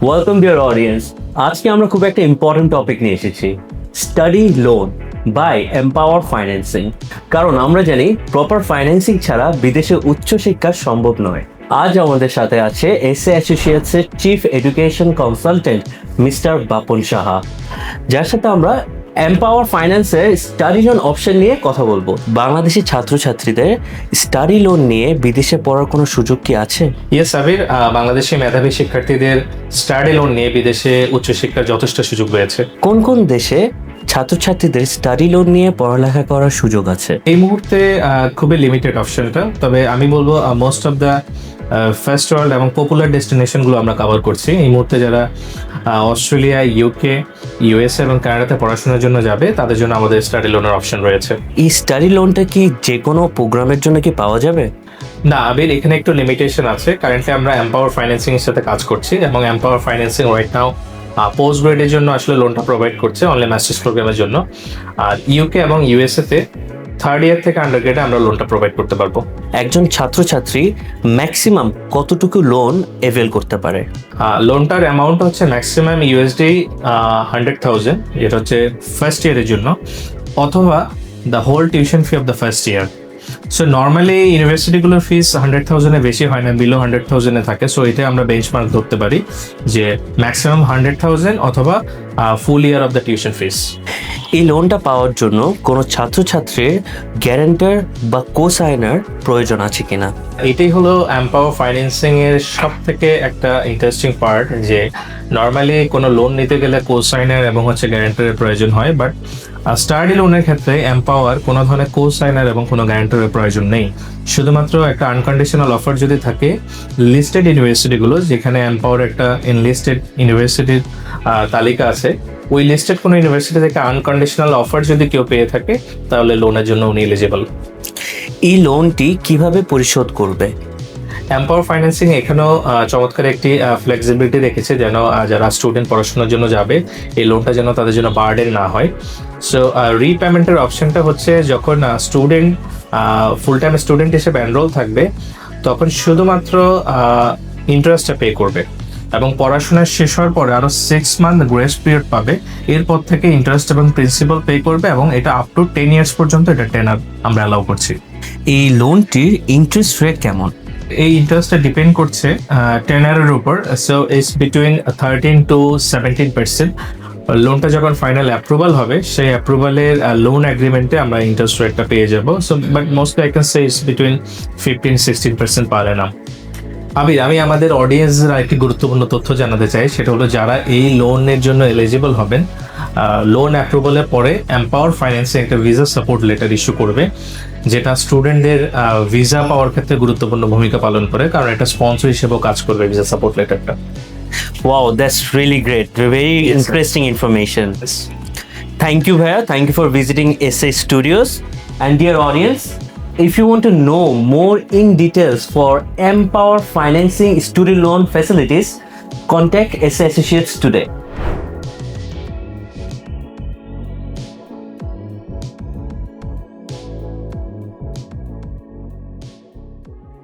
Welcome dear audience. আজকে আমরা খুব একটা ইম্পর্টেন্ট টপিক নিয়ে এসেছি, study loan by empower financing. কারণ আমরা জানি প্রপার ফাইন্যান্সিং ছাড়া বিদেশে উচ্চশিক্ষা সম্ভব নয়। আজ আমাদের সাথে আছে এসএ অ্যাসোসিয়েটসের chief education consultant mister Bapan Saha, যার সাথে আমরা এম্পাওয়ার ফাইন্যান্সের স্টাডি লোন অপশন নিয়ে কথা বলবো। বাংলাদেশি ছাত্রছাত্রীদের স্টাডি লোন নিয়ে বিদেশে পড়ার কোনো সুযোগ কি আছে? ইয়েস আবির, বাংলাদেশি মেধাবী শিক্ষার্থীদের স্টাডি লোন নিয়ে বিদেশে উচ্চশিক্ষার যথেষ্ট সুযোগ রয়েছে। কোন কোন দেশে ছাত্রছাত্রীদের স্টাডি লোন নিয়ে পড়ালেখা করার সুযোগ আছে? এই মুহূর্তে খুবই লিমিটেড অপশনটা, তবে আমি বলবো most of the first world এবং পপুলার ডেস্টিনেশনগুলো আমরা কভার করছি। এই মুহূর্তে যারা অস্ট্রেলিয়া, ইউকে, ইউএসএ এবং কানাডাতে পড়াশোনার জন্য যাবে তাদের জন্য আমাদের স্টাডি লোনের অপশন রয়েছে। এই স্টাডি লোনটা কি যে কোনো প্রোগ্রামের জন্য কি পাওয়া যাবে? না আবির, এখানে একটু লিমিটেশন আছে। কারেন্টলি আমরা এম্পাওয়ার ফাইন্যান্সিং এর সাথে কাজ করছি এবং empower financing right now post গ্রেডের জন্য আসলে লোনটা প্রোভাইড করছে, অনলি মাস্টার্স প্রোগ্রামের জন্য। আর ইউকে এবং ইউএসএ তে থার্ড ইয়ার থেকে আন্ডার গ্রেডে আমরা লোনটা প্রোভাইড করতে পারবো। একজন ছাত্রছাত্রী ম্যাক্সিমাম কতটুকু লোন এভেল করতে পারে? লোনটার অ্যামাউন্ট হচ্ছে ম্যাক্সিমাম ইউএসডি 100,000, যেটা হচ্ছে ফার্স্ট ইয়ারের জন্য, অথবা the whole tuition fee of the first year. So normally ইউনিভার্সিটিগুলোর ফিস 100,000-এর বেশি হয় না, বিলো 100,000-এ থাকে। সো এটা আমরা বেঞ্চমার্ক ধরতে পারি যে ম্যাক্সিমাম 100,000 অথবা full year of the tuition fees. এই লোনটা পাওয়ার জন্য কোনো ছাত্রছাত্রীর গ্যারান্টার বা কোসাইনার প্রয়োজন আছে কিনা? এটাই হলো এম্পাওয়ার ফাইন্যান্সিং এর সব থেকে একটা ইন্টারেস্টিং পার্ট, যে নর্মালি কোনো লোন নিতে গেলে কোসাইনার এবং গ্যারান্টারের প্রয়োজন হয়, বাট স্টাডি লোনের ক্ষেত্রে এম্পাওয়ার কোনো ধরনের কোসাইনার এবং কোনো গ্যারান্টারের প্রয়োজন নেই। শুধুমাত্র একটা আনকন্ডিশনাল অফার যদি থাকে লিস্টেড ইউনিভার্সিটিগুলো, যেখানে এম্পাওয়ার একটা ইনলিস্টেড ইউনিভার্সিটির তালিকা আছে, ওই লিস্টেড কোনো ইউনিভার্সিটি থেকে আনকন্ডিশনাল অফার যদি কেউ পেয়ে থাকে তাহলে লোনের জন্য উনি এলিজিবল। এই লোনটি কিভাবে পরিশোধ করবে? এম্পাওয়ার ফাইন্যান্সিং এখানেও চমৎকার একটি ফ্লেক্সিবিলিটি রেখেছে, যেন যারা স্টুডেন্ট পড়াশোনার জন্য যাবে এই লোনটা যেন তাদের জন্য বার্ডেন না হয়। সো রিপেমেন্টের অপশনটা হচ্ছে যখন স্টুডেন্ট ফুল টাইম স্টুডেন্ট হিসেবে এনরোল থাকবে তখন শুধুমাত্র ইন্টারেস্টটা পে করবে, এবং পড়াশোনা শেষ হওয়ার পরে আরও 6 মান্থ গ্রেস পিরিয়ড পাবে। এরপর থেকে ইন্টারেস্ট এবং প্রিন্সিপাল পে করবে, এবং এটা আপ টু 10 ইয়ার্স পর্যন্ত এটা টেনার আমরা অ্যালাউ করছি। এই লোনটির ইন্টারেস্ট রেট কেমন? এই ইন্টারেস্টটা ডিপেন্ড করছে টেনারের উপর। So it's between 13 to 17%। লোনটা যখন ফাইনাল অ্যাপ্রুভাল হবে সেই অ্যাপ্রুভালের লোন এগ্রিমেন্টে আমরা ইন্টারেস্ট রেটটা পেয়ে যাব। So but mostly I can say it's between 15-16% পার অ্যানাম। আমি আমাদের অডিয়েন্সরা একটি গুরুত্বপূর্ণ তথ্য জানাতে চাই, সেটা হলো যারা এই লোনের জন্য এলিজিবল হবেন, লোন অ্যাপ্রুভালের পরে এম্পাওয়ার ফাইন্যান্সিং একটা ভিসা সাপোর্ট লেটার ইস্যু করবে, যেটা স্টুডেন্টদের ভিসা পাওয়ার ক্ষেত্রে গুরুত্বপূর্ণ ভূমিকা পালন করে, কারণ এটা স্পন্সর হিসেবেও কাজ করবে ভিসা সাপোর্ট লেটারটা। Wow, that's really great. Very interesting information. Thank you, Bhaiya. Thank you for visiting SA Studios. And dear audience, if you want to know more in details for Empower Financing Student Loan Facilities, contact SA Associates today.